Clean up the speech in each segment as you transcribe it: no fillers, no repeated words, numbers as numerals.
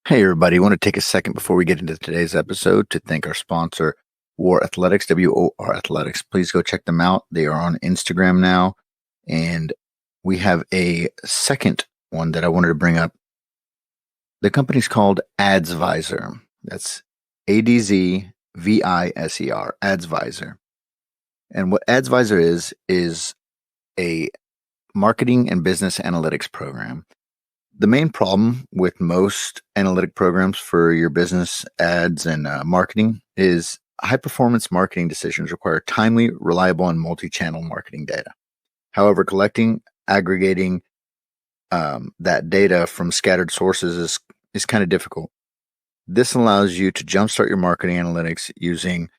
Hey, everybody. I want to take a second before we get into today's episode to thank our sponsor, War Athletics, WOR Athletics. Please go check them out. They are on Instagram now. And we have a second one that I wanted to bring up. The company's called AdsVisor. That's ADZVISER, AdsVisor. And what AdsVisor is a marketing and business analytics program. The main problem with most analytic programs for your business ads and marketing is high performance marketing decisions require timely, reliable, and multi channel marketing data. However, collecting, aggregating that data from scattered sources is kind of difficult. This allows you to jumpstart your marketing analytics using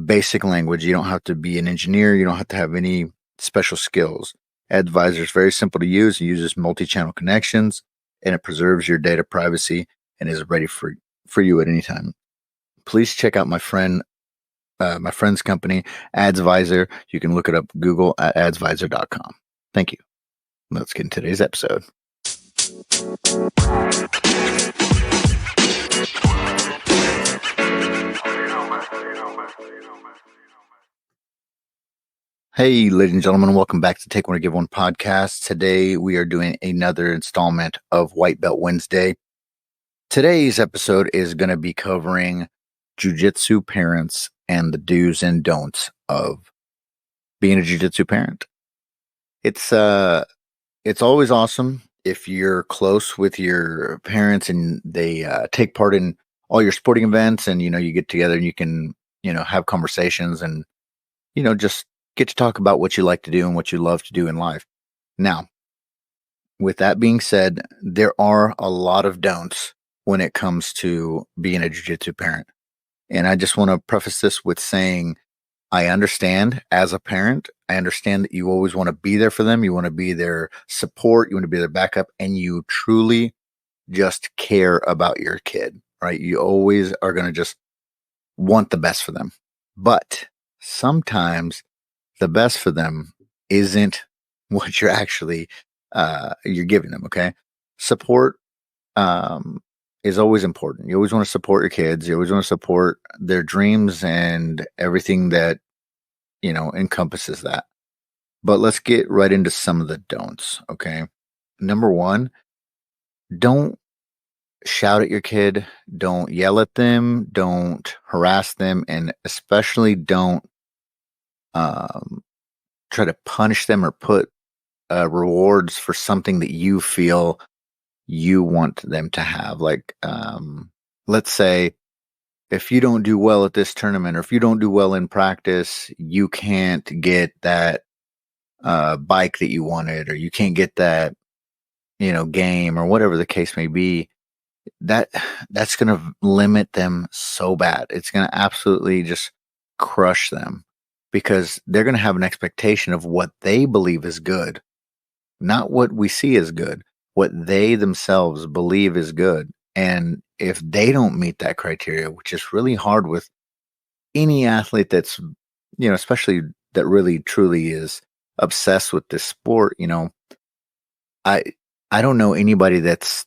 basic language. You don't have to be an engineer, you don't have to have any special skills. AdVisor is very simple to use. It uses multi-channel connections, and it preserves your data privacy and is ready for you at any time. Please check out my friend's company, AdsVisor. You can look it up Google at adsvisor.com. Thank you. Let's get into today's episode. Hey, ladies and gentlemen, welcome back to Take One to Give One podcast. Today, we are doing another installment of White Belt Wednesday. Today's episode is going to be covering jiu-jitsu parents and the do's and don'ts of being a jiu-jitsu parent. It's always awesome if you're close with your parents and they take part in all your sporting events, and you get together and you can have conversations and just get to talk about what you like to do and what you love to do in life. Now, with that being said, there are a lot of don'ts when it comes to being a jiu-jitsu parent. And I just want to preface this with saying, I understand as a parent, I understand that you always want to be there for them. You want to be their support. You want to be their backup, and you truly just care about your kid, right? You always are going to just want the best for them. But sometimes the best for them isn't what you're actually you're giving them. Okay, support is always important. You always want to support your kids. You always want to support their dreams and everything that encompasses that. But let's get right into some of the don'ts. Okay, number one, don't shout at your kid. Don't yell at them. Don't harass them, and especially don't try to punish them or put rewards for something that you feel you want them to have. Like, let's say if you don't do well at this tournament, or if you don't do well in practice, you can't get that bike that you wanted, or you can't get that, game, or whatever the case may be. That's going to limit them so bad. It's going to absolutely just crush them, because they're going to have an expectation of what they believe is good, not what we see as good, what they themselves believe is good. And if they don't meet that criteria, which is really hard with any athlete that's, especially that really truly is obsessed with this sport, I I don't know anybody that's,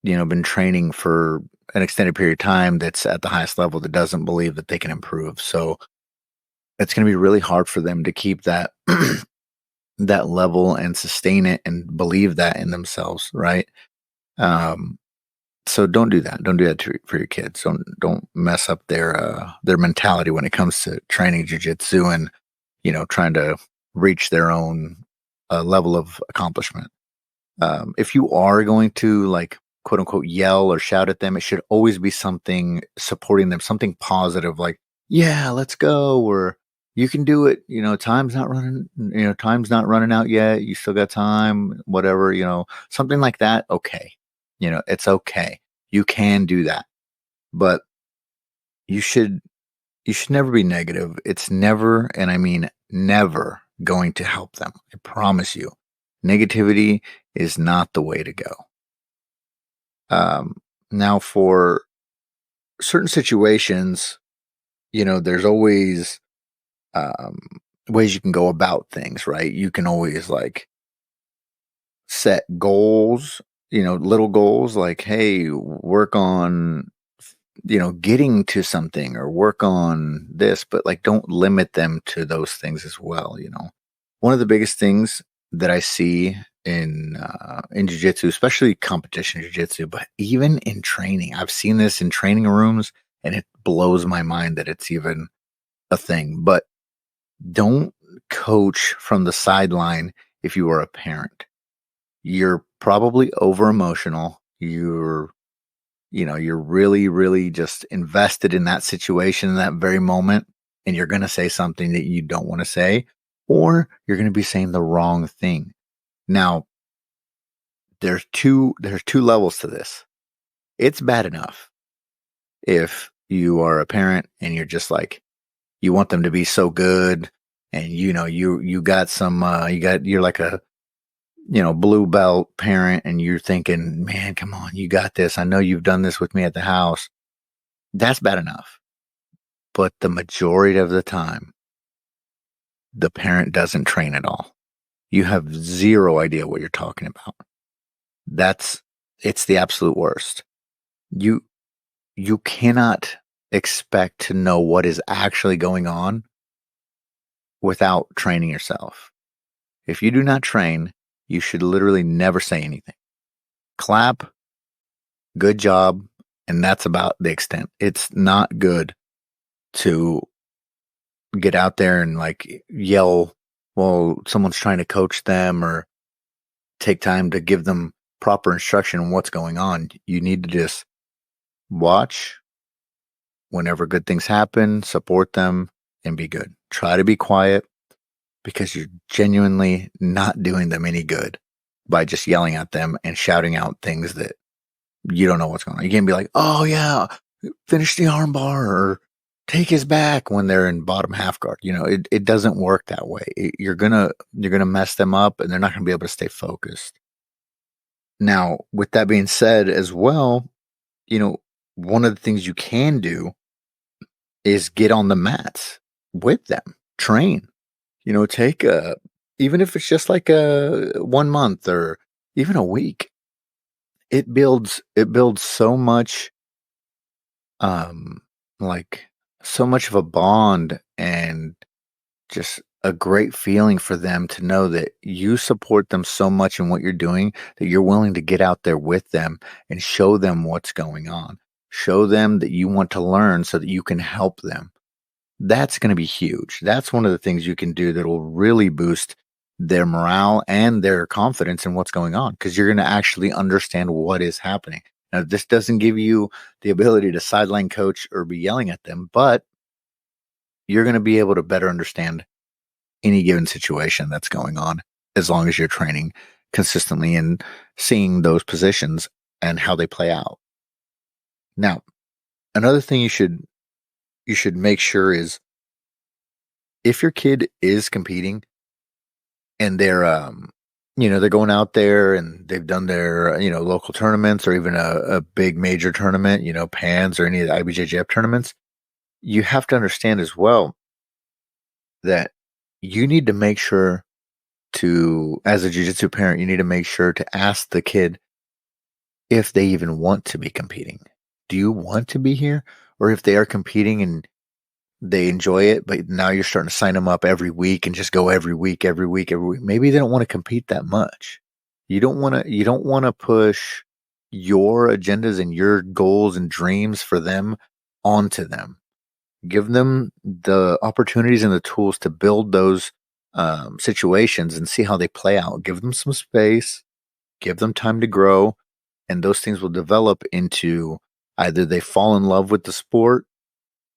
been training for an extended period of time that's at the highest level that doesn't believe that they can improve. So it's going to be really hard for them to keep that that level and sustain it and believe that in themselves, right? So don't do that. Don't do that for your kids. Don't mess up their mentality when it comes to training jiu-jitsu and trying to reach their own level of accomplishment. If you are going to, like, quote unquote yell or shout at them, it should always be something supporting them, something positive, like, yeah, let's go, or you can do it. Time's not running out yet. You still got time, whatever, something like that. Okay. It's okay. You can do that, but you should never be negative. It's never, and I mean never, going to help them. I promise you, negativity is not the way to go. Now, for certain situations, there's always ways you can go about things, right? You can always, like, set goals little goals like, hey, work on, getting to something or work on this, but like don't limit them to those things as well. One of the biggest things that I see in jiu-jitsu, especially competition jiu-jitsu, but even in training, I've seen this in training rooms and it blows my mind that it's even a thing. But don't coach from the sideline if you are a parent. You're probably over emotional. You're really, really just invested in that situation in that very moment, and you're going to say something that you don't want to say, or you're going to be saying the wrong thing. Now, there's two levels to this. It's bad enough if you are a parent and you're just like, you want them to be so good, and you got some you're like a blue belt parent, and you're thinking, man, come on, you got this. I know you've done this with me at the house. That's bad enough. But the majority of the time, the parent doesn't train at all. You have zero idea what you're talking about. It's the absolute worst. You cannot expect to know what is actually going on without training yourself. If you do not train, you should literally never say anything. Clap, good job, and that's about the extent. It's not good to get out there and like yell while someone's trying to coach them or take time to give them proper instruction on what's going on. You need to just watch whenever good things happen, support them, and be good. Try to be quiet because you're genuinely not doing them any good by just yelling at them and shouting out things that you don't know what's going on. You can't be like, oh yeah, finish the armbar or take his back when they're in bottom half guard. It doesn't work that way. You're gonna mess them up and they're not gonna be able to stay focused. Now, with that being said as well, one of the things you can do is get on the mats with them, train, take even if it's just like a 1 month or even a week, it builds so much, like so much of a bond and just a great feeling for them to know that you support them so much in what you're doing that you're willing to get out there with them and show them what's going on. Show them that you want to learn so that you can help them. That's going to be huge. That's one of the things you can do that will really boost their morale and their confidence in what's going on because you're going to actually understand what is happening. Now, this doesn't give you the ability to sideline coach or be yelling at them, but you're going to be able to better understand any given situation that's going on as long as you're training consistently and seeing those positions and how they play out. Now, another thing you should make sure is if your kid is competing and they're going out there and they've done their, local tournaments or even a big major tournament, PANS or any of the IBJJF tournaments, you have to understand as well that you need to make sure as a jiu-jitsu parent, you need to make sure to ask the kid if they even want to be competing. Do you want to be here? Or if they are competing and they enjoy it, but now you're starting to sign them up every week and just go every week. Maybe they don't want to compete that much. You don't want to push your agendas and your goals and dreams for them onto them. Give them the opportunities and the tools to build those situations and see how they play out. Give them some space, give them time to grow, and those things will develop into either they fall in love with the sport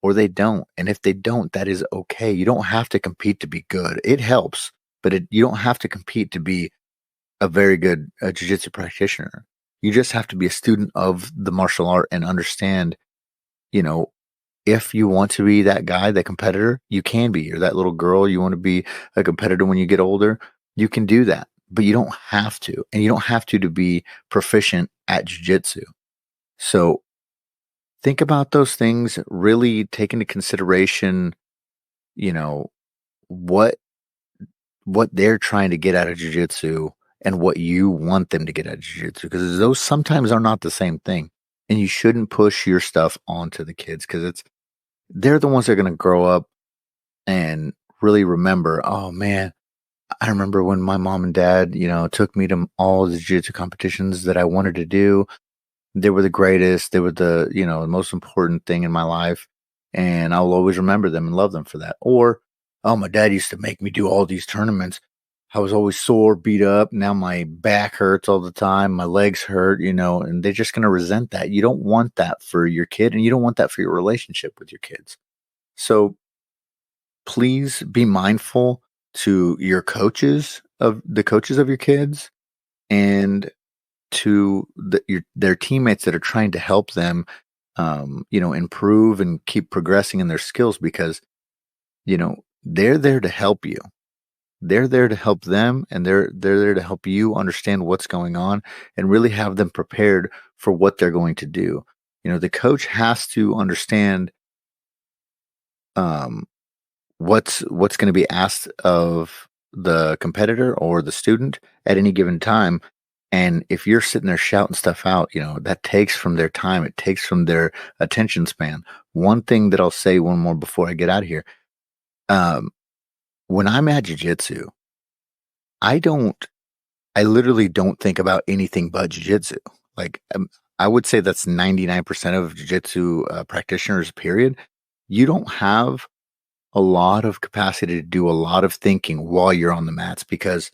or they don't. And if they don't, that is okay. You don't have to compete to be good. It helps, but you don't have to compete to be a very good jiu-jitsu practitioner. You just have to be a student of the martial art and understand, if you want to be that guy, that competitor, you can be. Or that little girl, you want to be a competitor when you get older, you can do that. But you don't have to. And you don't have to be proficient at jiu-jitsu. So think about those things, really take into consideration, what they're trying to get out of jiu-jitsu and what you want them to get out of jiu-jitsu, because those sometimes are not the same thing. And you shouldn't push your stuff onto the kids, because they're the ones that are going to grow up and really remember, oh man, I remember when my mom and dad, took me to all the jiu-jitsu competitions that I wanted to do. They were the greatest. They were the most important thing in my life. And I'll always remember them and love them for that. Or, oh, my dad used to make me do all these tournaments. I was always sore, beat up. Now my back hurts all the time. My legs hurt, and they're just going to resent that. You don't want that for your kid, and you don't want that for your relationship with your kids. So please be mindful to your coaches of your kids, and to their teammates that are trying to help them, improve and keep progressing in their skills, because, they're there to help you. They're there to help them, and they're there to help you understand what's going on and really have them prepared for what they're going to do. The coach has to understand, um, what's going to be asked of the competitor or the student at any given time. And if you're sitting there shouting stuff out, that takes from their time, it takes from their attention span. One thing that I'll say, one more before I get out of here. um, when I'm at jiu-jitsu, I don't I literally don't think about anything but jiu-jitsu. Like, I would say that's 99% of jiu-jitsu practitioners, period. You don't have a lot of capacity to do a lot of thinking while you're on the mats, because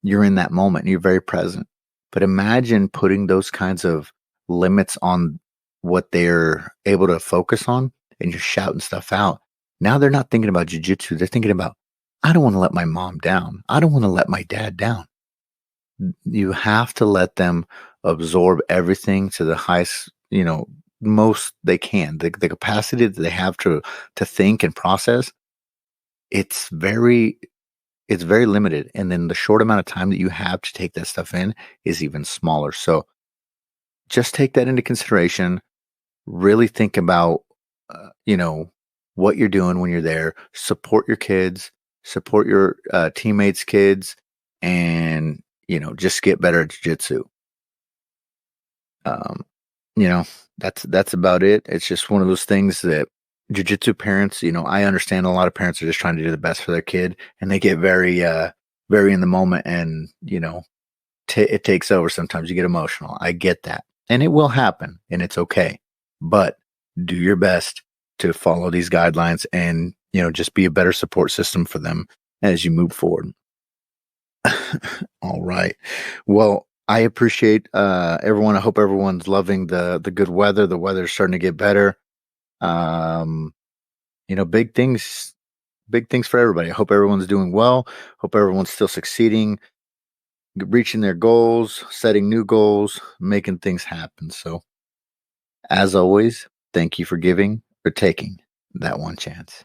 you're in that moment and you're very present. But imagine putting those kinds of limits on what they're able to focus on, and you're shouting stuff out. Now they're not thinking about jujitsu. They're thinking about, I don't want to let my mom down. I don't want to let my dad down. You have to let them absorb everything to the highest, most they can. The capacity that they have to think and process, it's very it's very limited. And then the short amount of time that you have to take that stuff in is even smaller. So just take that into consideration. Really think about, what you're doing when you're there. Support your kids, support your teammates' kids, and, just get better at jiu-jitsu. Um, you know, that's about it. It's just one of those things that jujitsu parents, I understand a lot of parents are just trying to do the best for their kid, and they get very in the moment, and it takes over. Sometimes you get emotional. I get that, and it will happen, and it's okay. But do your best to follow these guidelines, and just be a better support system for them as you move forward. All right. Well, I appreciate everyone. I hope everyone's loving the good weather. The weather's starting to get better. Um, big things for everybody. I hope everyone's doing well. Hope everyone's still succeeding, reaching their goals, setting new goals, making things happen. So, as always, thank you for giving or taking that one chance.